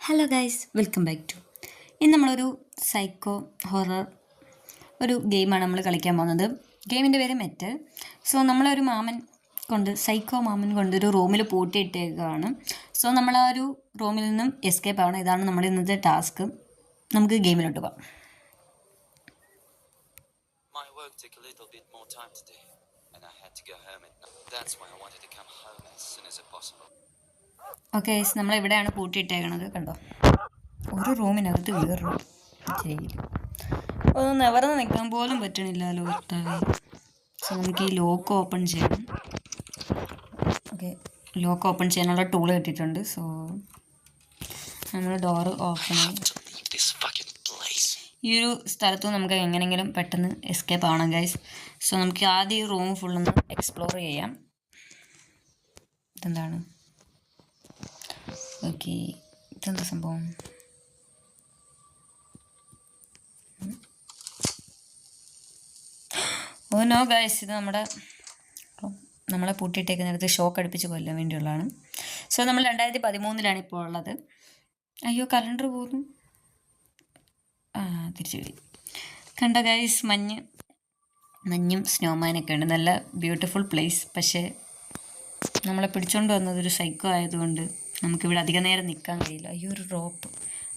Hello guys, welcome back to. ഇന്ന് നമ്മളൊരു psycho horror ഒരു ഗെയിമാണ് നമ്മൾ കളിക്കാൻ പോകുന്നത്. ഗെയിമിൻ്റെ പേര് മെറ്റ്. സോ നമ്മളൊരു സൈക്കോ മാമൻ കൊണ്ട് ഒരു റൂമിൽ പൂട്ടിയിട്ടേക്കുകയാണ്. സോ നമ്മൾ ആ ഒരു റൂമിൽ നിന്നും എസ്കേപ്പ് ആവണം. ഇതാണ് നമ്മുടെ ഇന്നത്തെ ടാസ്ക്. നമുക്ക് ഗെയിമിലോട്ട് പോകാം. ഓക്കെ, നമ്മളെവിടെയാണ് പൂട്ടിയിട്ടേക്കണത് കണ്ടോ? ഒരു റൂമിനകത്ത് വേറൊരു ജയിൽ. ഒന്ന് നിവർന്ന് നിൽക്കാൻ പോലും പറ്റണില്ലല്ലോ. സോ നമുക്ക് ഈ ലോക്ക് ഓപ്പൺ ചെയ്യണം. ഓക്കെ, ലോക്ക് ഓപ്പൺ ചെയ്യാനുള്ള ടൂൾ കിട്ടിയിട്ടുണ്ട്. സോ നമ്മൾ ഡോറ് ഓപ്പൺ ചെയ്യും. ഈ ഒരു സ്ഥലത്ത് നമുക്ക് എങ്ങനെയെങ്കിലും പെട്ടെന്ന് എസ്കേപ്പ് ആവണം ഗൈസ്. സോ നമുക്ക് ആദ്യം ഈ റൂം ഫുള്ളൊന്ന് എക്സ്പ്ലോർ ചെയ്യാം. ഇതെന്താണ്? ഓക്കെ, ഇതെന്താ സംഭവം? ഓ നോ ഗൈസ്, ഇത് നമ്മളെ പൂട്ടിയിട്ടേക്കുന്നിടത്ത് ഷോക്ക് അടുപ്പിച്ച് കൊല്ലാൻ വേണ്ടിയുള്ളതാണ്. സോ നമ്മൾ 2013 ഇപ്പോൾ ഉള്ളത്. അയ്യോ, കലണ്ടർ പോകുന്നു. തിരിച്ചു വരും. കണ്ടോ ഗൈസ്, മഞ്ഞും സ്നോമാനൊക്കെ ഉണ്ട്. നല്ല ബ്യൂട്ടിഫുൾ പ്ലേസ്. പക്ഷേ നമ്മളെ പിടിച്ചോണ്ട് വന്നതൊരു സൈക്കോ ആയതുകൊണ്ട് നമുക്കിവിടെ അധികം നേരം നിൽക്കാൻ കഴിയില്ല. അയ്യോ, ഒരു റോപ്പ്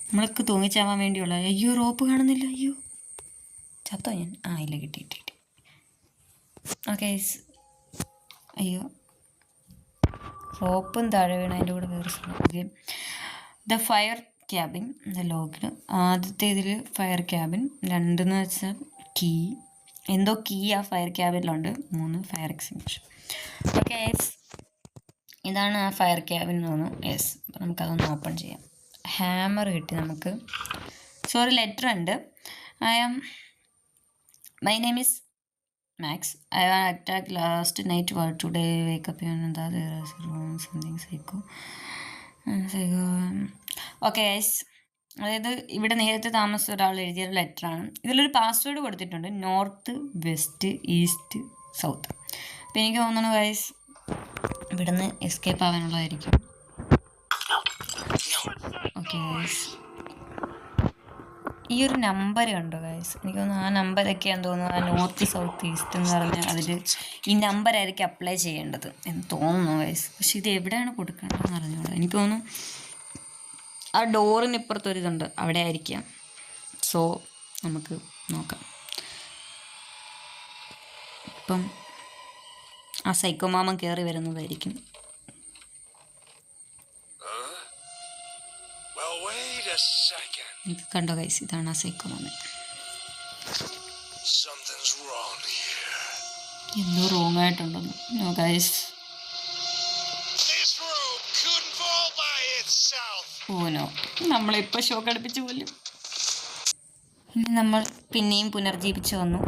നമ്മൾക്ക് തൂങ്ങിച്ചാവാൻ വേണ്ടിയുള്ള. അയ്യോ, റോപ്പ് കാണുന്നില്ല. അയ്യോ, ചത്തോ ഞാൻ? ഇല്ല, കിട്ടി. ഓക്കെ, അയ്യോ, റോപ്പും താഴെ വീണ അതിൻ്റെ കൂടെ വേറെ okay. The fire cabin, the ലോഗിന് ആദ്യത്തെ ഇതിൽ ഫയർ ക്യാബിൻ. 2 വെച്ചാൽ കീ, എന്തോ കീ ആ ഫയർ ക്യാബിനിലുണ്ട്. 3 fire extinguisher. ഓക്കെ, ഇതാണ് ആ ഫയർ ക്യാബിൻ എന്ന് തോന്നുന്നു. യെസ്, അപ്പോൾ നമുക്കതൊന്ന് ഓപ്പൺ ചെയ്യാം. ഹാമർ കിട്ടി നമുക്ക്. സോ ഒരു ലെറ്റർ ഉണ്ട്. My name is Max. I attacked last night. What today wake up and there is something psycho. Okay guys, അതായത് ഇവിടെ നേരത്തെ താമസിച്ച ഒരാൾ എഴുതിയൊരു ലെറ്ററാണ്. ഇതിലൊരു പാസ്വേഡ് കൊടുത്തിട്ടുണ്ട്. North, west, east, south. അപ്പോൾ എനിക്ക് തോന്നുന്നു ഗൈസ് ഇവിടുന്ന് എസ്കേപ്പ് ആവാനുള്ളതായിരിക്കും. ഓക്കെ ഗൈസ്, ഈ ഒരു നമ്പർ കണ്ടോ ഗൈസ്? എനിക്ക് തോന്നുന്നു ആ നമ്പരൊക്കെയാണെന്ന് തോന്നുന്നു. ആ നോർത്ത്, സൗത്ത്, ഈസ്റ്റ് എന്ന് പറഞ്ഞാൽ അതിൽ ഈ നമ്പറായിരിക്കും അപ്ലൈ ചെയ്യേണ്ടത് എന്ന് തോന്നുന്നു ഗൈസ്. പക്ഷെ ഇത് എവിടെയാണ് കൊടുക്കേണ്ടതെന്ന് അറിഞ്ഞൂടാ. എനിക്ക് തോന്നുന്നു ആ ഡോറിന് ഇപ്പുറത്തൊരിതുണ്ട്, അവിടെ ആയിരിക്കാം. സോ നമുക്ക് നോക്കാം. ഇപ്പം ആ സൈക്കോ മാമൻ കയറി വരുന്നതായിരിക്കും. എനിക്ക് കണ്ടോ ഗൈസ്, ഇതാണ് ആ സൈക്കോ മാമൻ. എന്തോ റോങ് ആയിട്ടുണ്ടെന്ന്. നോ ഗൈസ്, ഓനോ നമ്മളിപ്പോൾ ഷോക്ക് അടുപ്പിച്ച് പോലും. ഇനി നമ്മൾ പിന്നെയും പുനർജീവിച്ച് വന്നു.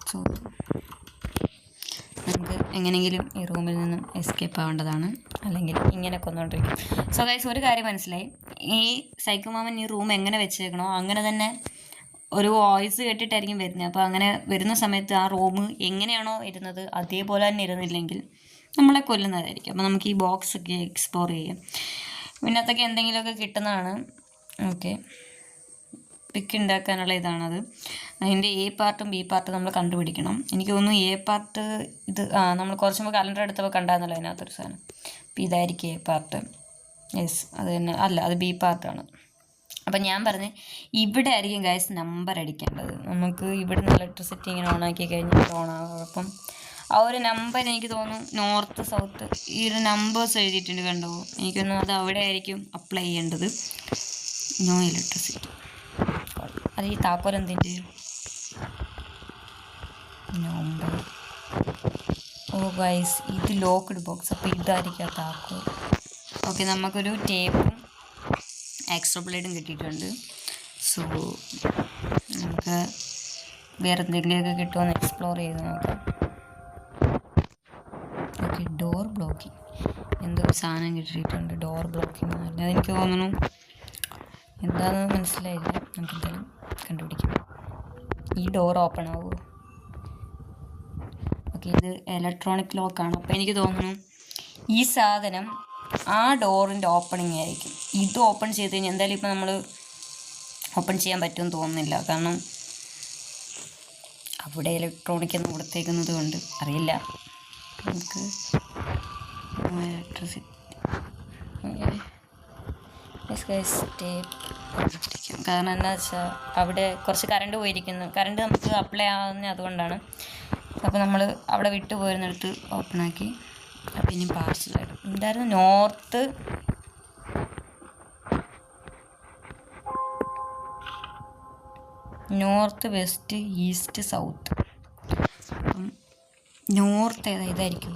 സോ നമുക്ക് എങ്ങനെയെങ്കിലും ഈ റൂമിൽ നിന്നും എസ്കേപ്പ് ആവേണ്ടതാണ്, അല്ലെങ്കിൽ ഇങ്ങനെ കൊന്നുകൊണ്ടിരിക്കും. സോ ഗൈസ്, ഒരു കാര്യം മനസ്സിലായി. ഈ സൈക്കോ മാമൻ ഈ റൂം എങ്ങനെ വെച്ചേക്കണോ അങ്ങനെ തന്നെ ഒരു വോയിസ് കേട്ടിട്ടായിരിക്കും വരുന്നത്. അപ്പോൾ അങ്ങനെ വരുന്ന സമയത്ത് ആ റൂം എങ്ങനെയാണോ ഇരുന്നത് അതേപോലെ തന്നെ ഇരുന്നില്ലെങ്കിൽ നമ്മളെ കൊല്ലുന്നതായിരിക്കും. അപ്പോൾ നമുക്ക് ഈ ബോക്സ് ഒക്കെ എക്സ്പ്ലോർ ചെയ്യാം. ഇതിനകത്തൊക്കെ എന്തെങ്കിലുമൊക്കെ കിട്ടുന്നതാണ്. ഓക്കെ, പിക്ക് ഉണ്ടാക്കാനുള്ള ഇതാണത്. അതിൻ്റെ എ പാർട്ടും ബി പാർട്ടും നമ്മൾ കണ്ടുപിടിക്കണം. എനിക്ക് തോന്നുന്നു എ പാർട്ട് ഇത് നമ്മൾ കുറച്ച് മുമ്പ് കലണ്ടർ എടുത്തപ്പോൾ കണ്ടായിരുന്നല്ലോ അതിനകത്തൊരു സാധനം. അപ്പോൾ ഇതായിരിക്കും എ പാർട്ട്. യെസ്, അത് തന്നെ. അല്ല, അത് ബി പാർട്ടാണ്. അപ്പം ഞാൻ പറഞ്ഞ് ഇവിടെ ആയിരിക്കും ഗൈസ് നമ്പർ അടിക്കേണ്ടത്. നമുക്ക് ഇവിടുന്ന് ഇലക്ട്രിസിറ്റി ഇങ്ങനെ ഓണാക്കി കഴിഞ്ഞാൽ ഓണാകും. അപ്പം ആ ഒരു നമ്പർ എനിക്ക് തോന്നുന്നു നോർത്ത്, സൗത്ത്, ഈ ഒരു നമ്പേഴ്സ് എഴുതിയിട്ടുണ്ട് കണ്ടോ? എനിക്കൊന്നും അത് അവിടെ ആയിരിക്കും അപ്ലൈ ചെയ്യേണ്ടത്. No electricity. അത് ഈ താക്കോൽ എന്തിൻ്റെ നമ്പർ? ഓ ഗൈസ്, ഇത് ലോക്ക്ഡ് ബോക്സ്. അപ്പോൾ ഇതായിരിക്കും ആ താക്കോൽ. ഓക്കെ, നമുക്കൊരു ടേപ്പും എക്സ്ട്രാ ബ്ലേഡും കിട്ടിയിട്ടുണ്ട്. സോ നമുക്ക് വേറെ എന്തെങ്കിലുമൊക്കെ കിട്ടുമെന്ന് എക്സ്പ്ലോർ ചെയ്ത് നോക്കാം. ഓക്കെ, ഡോർ ബ്ലോക്കിംഗ്, എന്തോ ഒരു സാധനം കിട്ടിയിട്ടുണ്ട്. ഡോർ ബ്ലോക്കിംഗ് എന്ന് എനിക്ക് തോന്നുന്നു എന്താണെന്ന് മനസ്സിലായില്ല. നമുക്ക് എന്തായാലും കണ്ടുപിടിക്കാം. ഈ ഡോർ ഓപ്പൺ ആവുമോ? ഓക്കെ, ഇത് ഇലക്ട്രോണിക് ലോക്കാണ്. അപ്പോൾ എനിക്ക് തോന്നുന്നു ഈ സാധനം ആ ഡോറിൻ്റെ ഓപ്പണിംഗ് ആയിരിക്കും. ഇത് ഓപ്പൺ ചെയ്ത് കഴിഞ്ഞാൽ എന്തായാലും ഇപ്പോൾ നമ്മൾ ഓപ്പൺ ചെയ്യാൻ പറ്റുമെന്ന് തോന്നുന്നില്ല. കാരണം അവിടെ ഇലക്ട്രോണിക് എന്ന് കൊടുത്തേക്കുന്നത് കൊണ്ട് അറിയില്ല. നമുക്ക് ഇലക്ട്രിസിറ്റി കാരണം എന്താ വെച്ചാൽ അവിടെ കുറച്ച് കറണ്ട് പോയിരിക്കുന്നു. കറണ്ട് നമുക്ക് അപ്ലൈ ആവുന്നത് അതുകൊണ്ടാണ്. അപ്പോൾ നമ്മൾ അവിടെ വിട്ടു പോയിരുന്നിടത്ത് ഓപ്പണാക്കി. അപ്പോൾ ഇനി പാർസലായിട്ട് എന്തായിരുന്നു നോർത്ത് വെസ്റ്റ് ഈസ്റ്റ് സൗത്ത്. അപ്പം നോർത്ത് ഇതായിരിക്കും.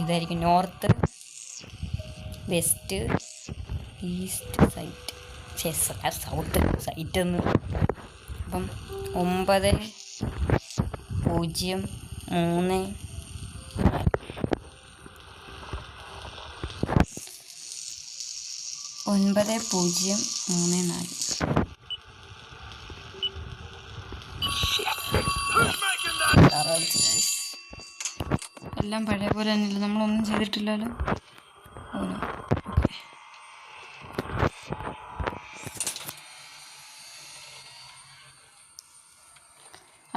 ഇതായിരിക്കും north west east south side എന്ന്. അപ്പം 903 9034. എല്ലാം പഴയ പോലെ തന്നെയല്ല, നമ്മളൊന്നും ചെയ്തിട്ടില്ലല്ലോ.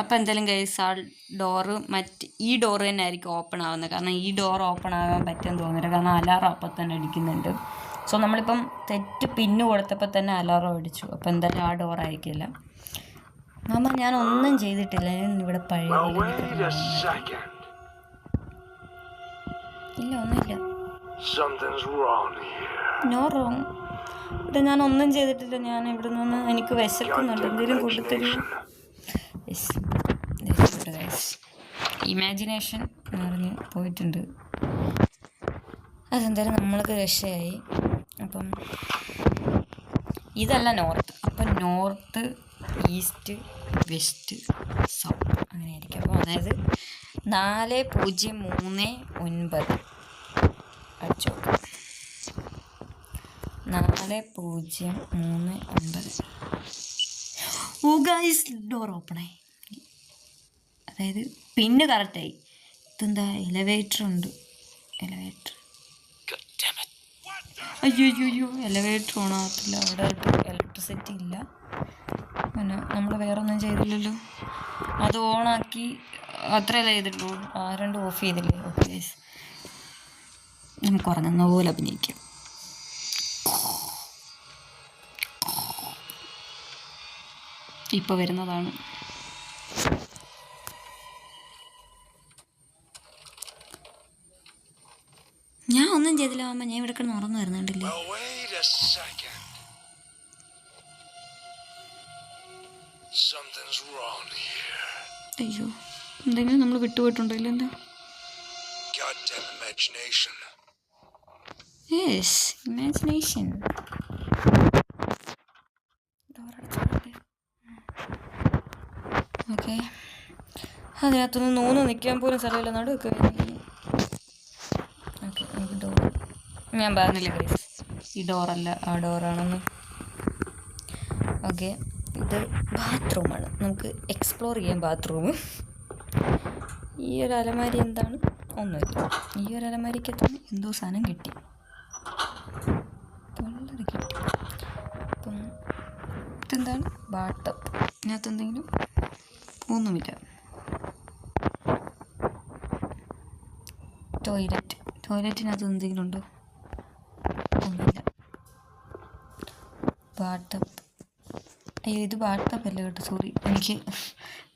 അപ്പോൾ എന്തായാലും ഗൈസ് ആ ഡോറ് ഈ ഡോറ് തന്നെ ആയിരിക്കും ഓപ്പൺ ആവുന്നത്. കാരണം ഈ ഡോർ ഓപ്പൺ ആകാൻ പറ്റുമെന്ന് തോന്നുന്നില്ല. കാരണം അലാറം അപ്പം തന്നെ അടിക്കുന്നുണ്ട്. സോ നമ്മളിപ്പം തെറ്റ് പിന്ന് കൊടുത്തപ്പോൾ തന്നെ അലാറം അടിച്ചു. അപ്പോൾ എന്തായാലും ആ ഡോർ ആയിരിക്കില്ല. മാമ ഞാൻ ഒന്നും ചെയ്തിട്ടില്ല. ഇവിടെ പഴയ ഇല്ല, ഒന്നുമില്ല. No wrong. ഇവിടെ ഞാൻ ഒന്നും ചെയ്തിട്ടില്ല. ഞാൻ ഇവിടെ നിന്ന് എനിക്ക് വിശക്കുന്നുണ്ട്. എന്തെങ്കിലും കൊണ്ടുതരൂ. ഇമാജിനേഷൻ നിറഞ്ഞ് പോയിട്ടുണ്ട്. അതെന്തായാലും നമ്മൾക്ക് രക്ഷയായി. അപ്പം ഇതല്ല നോർത്ത്. അപ്പം നോർത്ത് ഈസ്റ്റ് വെസ്റ്റ് സൗത്ത് അങ്ങനെയായിരിക്കും. അപ്പോൾ അതായത് 4039 അടിച്ചു നോക്കാം. 4039. ഓ ഗൈസ്, ഡോർ ഓപ്പണായി. അതായത് പിന്നെ കറക്റ്റായി. ഇതെന്താ എലവേറ്റർ ഉണ്ട്. അയ്യോ എലവേറ്റർ ഓണാകത്തില്ല. അവിടെ ഇലക്ട്രിസിറ്റി ഇല്ല. പിന്നെ നമ്മൾ വേറെ ഒന്നും ചെയ്തില്ലല്ലോ. അത് ഓണാക്കി അത്രയല്ലേ ചെയ്തിട്ടുള്ളൂ. രണ്ടും ഓഫ് ചെയ്തില്ലേ. ഓക്കെ, നമുക്ക് ഉറങ്ങുന്ന പോലെ അഭിനയിക്കാം. ഇപ്പോൾ വരുന്നതാണ്. ഞാൻ ഒന്നും ചെയ്തില്ല മാമ. ഞാൻ ഇവിടെ കിടന്ന് ഉറങ്ങുന്നു വരുന്നുണ്ടല്ലേ. അയ്യോ, എന്തെങ്കിലും നമ്മൾ വിട്ടുപോയിട്ടുണ്ടല്ലോ. എന്താ ഇമാജിനേഷൻ. ഓക്കെ, അതിനകത്തൊന്ന് നൂന്ന് നിൽക്കാൻ പോലും സ്ഥലമില്ല. നടുവൊക്കെ ഓക്കെ. നമുക്ക് ഡോർ ഞാൻ പറഞ്ഞില്ല ഗൈസ്, ഈ ഡോറല്ല ആ ഡോറാണെന്ന്. ഓക്കെ, ഇത് ബാത്റൂമാണ്. നമുക്ക് എക്സ്പ്ലോർ ചെയ്യാം ബാത്റൂം. ഈ ഒരു അലമാരി എന്താണ്? ഒന്നുമില്ല. ഈ ഒരു അലമാരിക്കകത്ത് എന്തോ സാധനം കിട്ടി. വളരെ കിട്ടി. അപ്പം ഇതെന്താണ്? ബാട്ടപ്പ്. ഇതിനകത്ത് എന്തെങ്കിലും? ഒന്നുമില്ല. ടോയ്ലറ്റിനകത്ത് എന്തെങ്കിലും ഉണ്ടോ? ഒന്നുമില്ല. ബാട്ടപ്പ്. അയ്യോ, ഇത് ബാട്ടപ്പ് അല്ല കേട്ടോ, സോറി, എനിക്ക്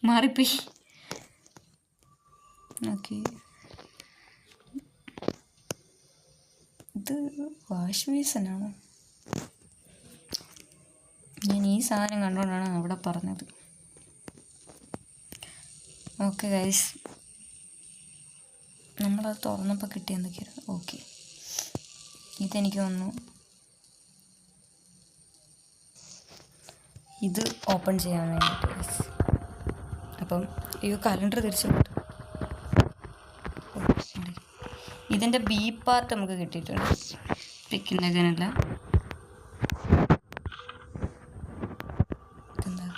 മാറിപ്പോയി. ഓക്കെ, ഇത് വാഷ് ബേസിനാണോ? ഞാൻ ഈ സാധനം കണ്ടുകൊണ്ടാണ് അവിടെ പറഞ്ഞത്. ഓക്കെ ഗൈസ്, നമ്മളത് തുറന്നപ്പോൾ കിട്ടിയ എന്തൊക്കെയാണ്? ഓക്കെ, ഇതെനിക്ക് തോന്നുന്നു ഇത് ഓപ്പൺ ചെയ്യാൻ വേണ്ടിയിട്ട് ഗൈസ്. അപ്പം ഈ കലണ്ടർ തിരിച്ചു കിട്ടും. ഇതിൻ്റെ ബി പാർട്ട് നമുക്ക് കിട്ടിയിട്ടുണ്ട്. പിക്കിൻ്റെ അങ്ങനെയല്ല. ഇതെന്താ?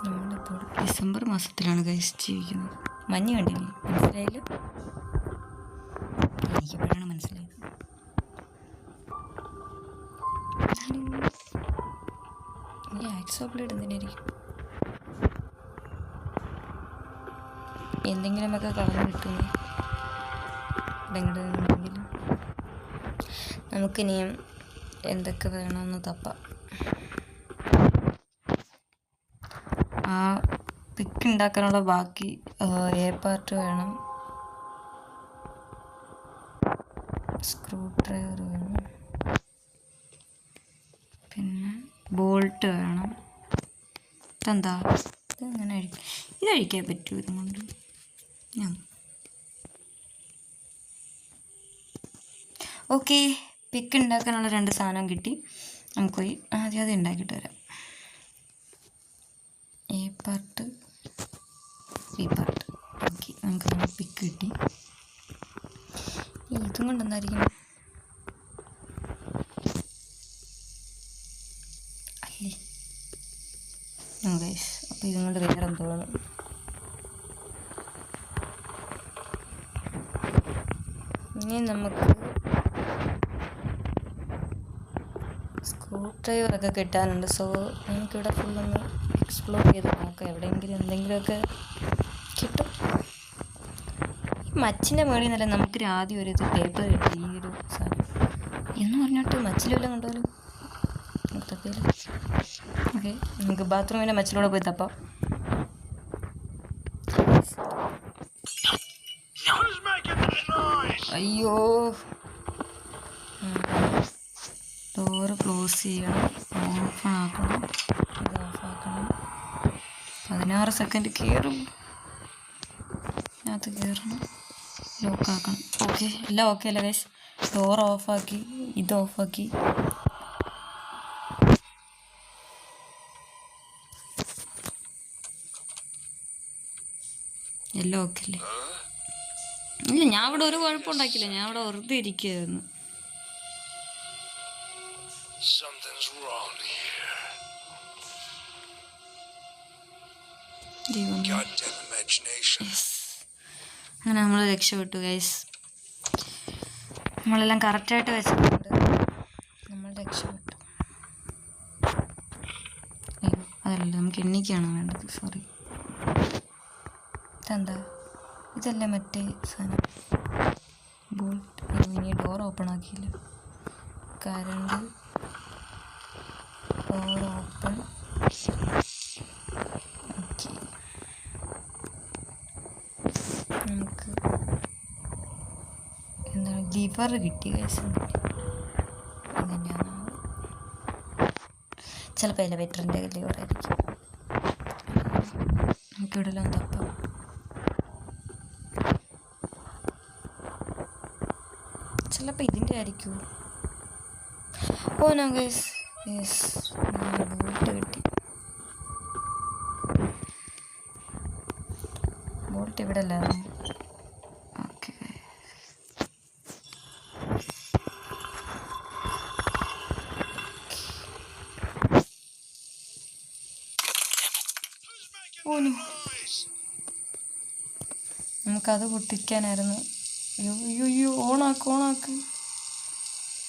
നമ്മളിപ്പോൾ ഡിസംബർ മാസത്തിലാണ് ഗൈസ് ജീവിക്കുന്നത്. മഞ്ഞ് കണ്ടില്ലേ? മനസ്സിലായില്ല. എനിക്കെപ്പോഴാണ് മനസ്സിലായത്. ഈ ആക്സോ ബ്ലേഡ് എന്തിനായിരിക്കും? എന്തെങ്കിലുമൊക്കെ കളഞ്ഞു കിട്ടുന്നു. എന്തെങ്കിലും നമുക്കിനിയും എന്തൊക്കെ വേണമെന്ന് തപ്പാം. ആ പിക്ക് ഉണ്ടാക്കാനുള്ള ബാക്കി എ പാർട്ട് വേണം, സ്ക്രൂ ഡ്രൈവർ വേണം, പിന്നെ ബോൾട്ട് വേണം. ഇതെന്താ? ഇതെങ്ങനെ ഇതഴിക്കാൻ പറ്റുമോ ഇതുകൊണ്ട്? ഓക്കെ, പിക്ക് ഉണ്ടാക്കാനുള്ള 2 സാധനം കിട്ടി. നമുക്ക് പോയി ആദ്യം ഉണ്ടാക്കിയിട്ട് വരാം. A part, B part. Okay, നമുക്ക് പിക്ക് കിട്ടി. ഇതും കൊണ്ട് എന്തായിരിക്കും? അല്ലേ ഗൈസ്, അപ്പോൾ ഇതും കൊണ്ട് വേറെ എന്തോന്ന്. ഇനി നമുക്ക് സ്ക്രൂ ഡ്രൈവറൊക്കെ കിട്ടാനുണ്ട്. സോ നമുക്കിവിടെ ഫുള്ളൊന്ന് എക്സ്പ്ലോർ ചെയ്ത് നോക്കാം. എവിടെയെങ്കിലും എന്തെങ്കിലുമൊക്കെ കിട്ടും. ഈ മച്ചിൻ്റെ മുകളിൽ നിന്നല്ല നമുക്ക് ആദ്യം ഒരു പേപ്പർ കിട്ടി, ഈ ഒരു സാധനം എന്ന് പറഞ്ഞിട്ട് മച്ചിലെല്ലാം കണ്ടാലും നമുക്ക് തപ്പിയാലും. ഓക്കെ, നമുക്ക് ബാത്റൂമിൻ്റെ മച്ചിലൂടെ പോയി തപ്പാം. അയ്യോ, ഡോറ് ക്ലോസ് ചെയ്യണം, ഓപ്പൺ ആക്കണം, ഇത് ഓഫാക്കണം. 16 സെക്കൻഡ് കയറും, അത് കയറണം, ലോക്കാക്കണം. ഓക്കെ, എല്ലാം ഓക്കെ അല്ലേ ഗൈസ്? ഡോർ ഓഫാക്കി, ഇത് ഓഫാക്കി. എല്ലാം ഓക്കെ അല്ലേ? ഇല്ല, ഞാൻ ഇവിടെ ഒരു കുഴപ്പമുണ്ടാക്കില്ല, ഞാൻ ഇവിടെ വെറുതെ ഇരിക്കുകയായിരുന്നു. അങ്ങനെ നമ്മൾ രക്ഷപ്പെട്ടു ഗൈസ്. നമ്മളെല്ലാം കറക്റ്റായിട്ട് വെച്ചിട്ടുണ്ട്, നമ്മൾ രക്ഷപ്പെട്ടു. അയ്യോ, അതല്ല, നമുക്ക് എണ്ണിക്കാണ് വേണ്ടത്. സോറി. ഇതെന്താ? ഇതല്ലേ മറ്റേ സാധനം, ബോൾട്ട്. ഇനി ഡോർ ഓപ്പൺ ആക്കിയില്ല. Current, door open. ഓക്കെ, നമുക്ക് എന്താണ് ലിവർ കിട്ടി ഗൈസ്. എങ്ങനെയാണ്? ചിലപ്പോൾ എലവേറ്ററിൻ്റെ ലിവർ ആയിരിക്കും. നമുക്കിവിടെ എല്ലാം തപ്പാം. ചിലപ്പോൾ ഇതിൻ്റെ ആയിരിക്കുമോ? Oh no guys, yes, bolt കിട്ടി. ബോൾട്ട് ഇവിടെ അല്ലായിരുന്നു. ഓക്കെ, ഓ നമുക്കത് പൊട്ടിക്കാനായിരുന്നു. അയ്യോ അയ്യോ അയ്യോ, ഓണാക്ക്.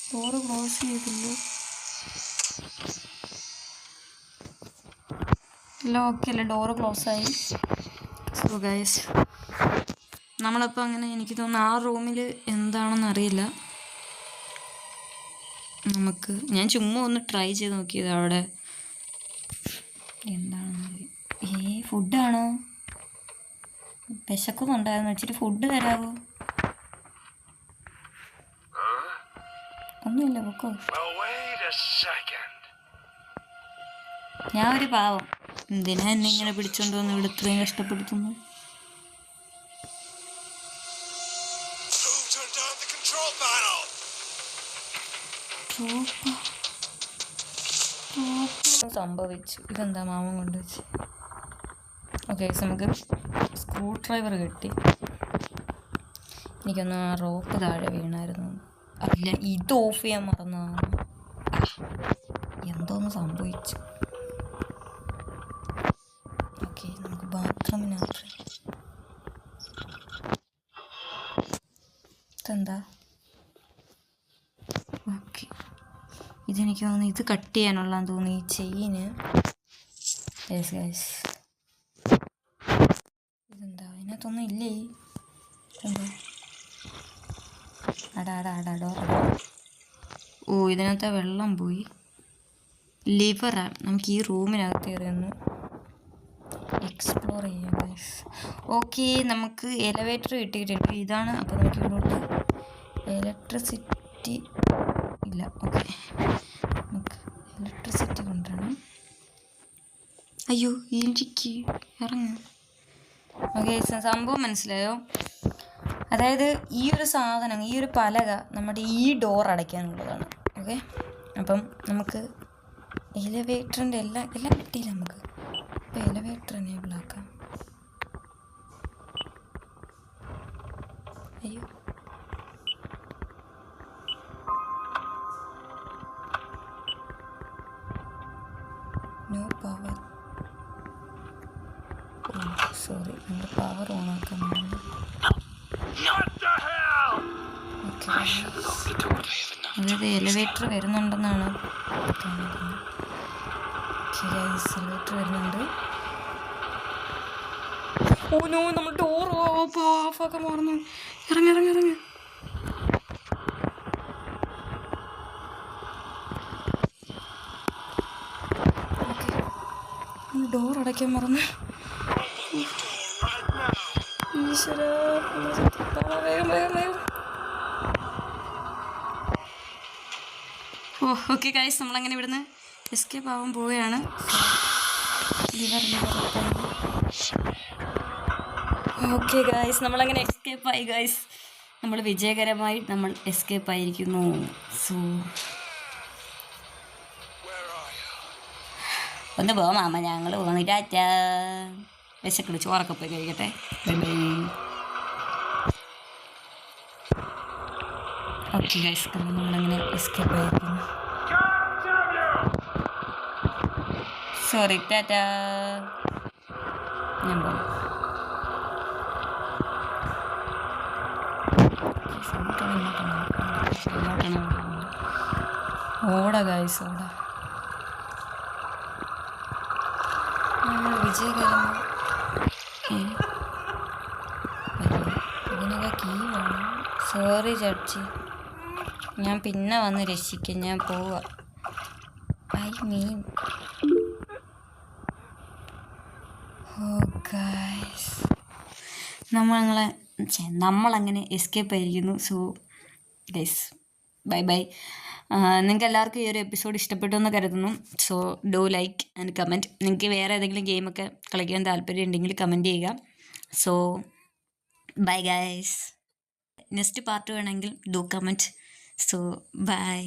Door close ചെയ്തില്ലോ. എല്ലാം ഓക്കെ അല്ലേ? ഡോറ് ക്ലോസ് ആയി. സോ ഗൈസ്, നമ്മളിപ്പോൾ അങ്ങനെ, എനിക്ക് തോന്നുന്നു ആ റൂമിൽ എന്താണെന്ന് അറിയില്ല. ഞാൻ ചുമ്മാ ഒന്ന് ട്രൈ ചെയ്ത് നോക്കിയത് അവിടെ എന്താണെന്ന്. ഫുഡാണോ? വിശക്കുന്നുണ്ടായിരുന്നു, ഇച്ചിരി ഫുഡ് തരാമോ? ഒന്നുമില്ല, പൊക്കോ. ഞാൻ ഒരു പാവം, എന്തിനാ എന്നെ ഇങ്ങനെ പിടിച്ചോണ്ട് വന്ന് ഇവിടെ ഇത്രയും കഷ്ടപ്പെടുത്തുന്നു? സംഭവിച്ചു. ഇതെന്താ മാമൻ കൊണ്ടുവച്ച്? ഓക്കെ, നമുക്ക് സ്ക്രൂ ഡ്രൈവർ കിട്ടി. എനിക്കൊന്ന് ആ റോപ്പ് താഴെ വീണായിരുന്നു. അല്ല, ഇത് ഓഫ് ചെയ്യാൻ മറന്നതാണ്. എന്തോന്ന് സംഭവിച്ചു. ഓക്കെ, നമുക്ക് ബാത്റൂമിനകത്ത്. ഇതെന്താ? ഓക്കെ, ഇതെനിക്ക് തോന്നുന്നു ഇത് കട്ട് ചെയ്യാനുള്ളതെന്ന് തോന്നുന്നു ഈ ചെയിന്. യെസ് ഗൈസ്, ഇതെന്താ ഇതിനകത്തൊന്നും ഇല്ലേ? എന്താ അടാ. ഓ, ഇതിനകത്ത് വെള്ളം പോയി. ലിവറാണ്. നമുക്ക് ഈ റൂമിനകത്ത് കയറിയൊന്ന് എക്സ്പ്ലോർ ചെയ്യാം ഗൈസ്. ഓക്കെ, നമുക്ക് എലവേറ്റർ കിട്ടിയിട്ടുണ്ട്. ഇതാണ്. അപ്പോൾ നമുക്ക് ഇങ്ങോട്ട് ഇലക്ട്രിസിറ്റി ഇല്ല. ഓക്കെ, നമുക്ക് ഇലക്ട്രിസിറ്റി കൊണ്ടുവരണം. അയ്യോ, എനിക്ക് ഇറങ്ങ. ഓക്കെ, സംഭവം മനസ്സിലായോ? അതായത് ഈ ഒരു സാധനം, ഈ ഒരു പലക നമ്മുടെ ഈ ഡോർ അടയ്ക്കാനുള്ളതാണ്. ഓക്കെ, അപ്പം നമുക്ക് എലിവേറ്ററിൻ്റെ എല്ലാം കിട്ടിയില്ല നമുക്ക്. അപ്പോൾ എലിവേറ്റർ എനേബിൾ ആക്കാം. അയ്യോ, നോ പവർ. സോറി, നമ്മുടെ പവർ ഓൺ ആക്കാൻ. അതായത് എലിവേറ്റർ വരുന്നുണ്ടെന്നാണ് കാണിക്കുന്നത്. എലിവേറ്റർ വരുന്നുണ്ട്. ഓ നോ, നമ്മൾ ഡോർ ഓഫാക്കാൻ മാറുന്നു. ഇറങ്ങി. ഓക്കെ, ഡോർ അടയ്ക്കാൻ മറന്നു. ഈശ്വര, വേഗം. ഓ ഓക്കെ ഗൈസ്, നമ്മളങ്ങനെ ഇവിടുന്ന് എസ്കേപ്പ് ആവാൻ പോവുകയാണ്. ഓക്കെ ഗൈസ്, നമ്മളങ്ങനെ എസ്കേപ്പ് ആയി ഗൈസ്. നമ്മൾ വിജയകരമായി എസ്കേപ്പ് ആയിരിക്കുന്നു. സോ ഒന്ന് പോവാം മാമ, ഞങ്ങൾ പോകുന്നു. ടാറ്റാ. വിശക്കുള്ളൂ, ചോറൊക്കെ പോയി കഴിക്കട്ടെ. ബൈ. ഓക്കെ ഗൈസ്, നമ്മളങ്ങനെ എസ്കേപ്പ് ആയിരിക്കുന്നു. സോറി, ടാറ്റാ. ഞാൻ പോകും. ഓടാ ഗൈസ്, ഓടാ. വിജയകരമായി. ഇതിനൊക്കെ കീ വേണം. സോറി ചർച്ചി, ഞാൻ പിന്നെ വന്ന് രക്ഷിക്കാം. ഞാൻ പോവാ. ഗൈസ്, നമ്മളങ്ങനെ എസ്കേപ്പ് ആയിരിക്കുന്നു. So guys, bye. നിങ്ങൾക്ക് എല്ലാവർക്കും ഈ ഒരു എപ്പിസോഡ് ഇഷ്ടപ്പെട്ടു എന്ന് കരുതുന്നു. So do like and comment. നിങ്ങൾക്ക് വേറെ ഏതെങ്കിലും ഗെയിമൊക്കെ കളിക്കാൻ താല്പര്യം ഉണ്ടെങ്കിൽ കമൻറ്റ് ചെയ്യുക. So bye guys. Next part വേണമെങ്കിൽ ഡു കമൻറ്റ്. So by.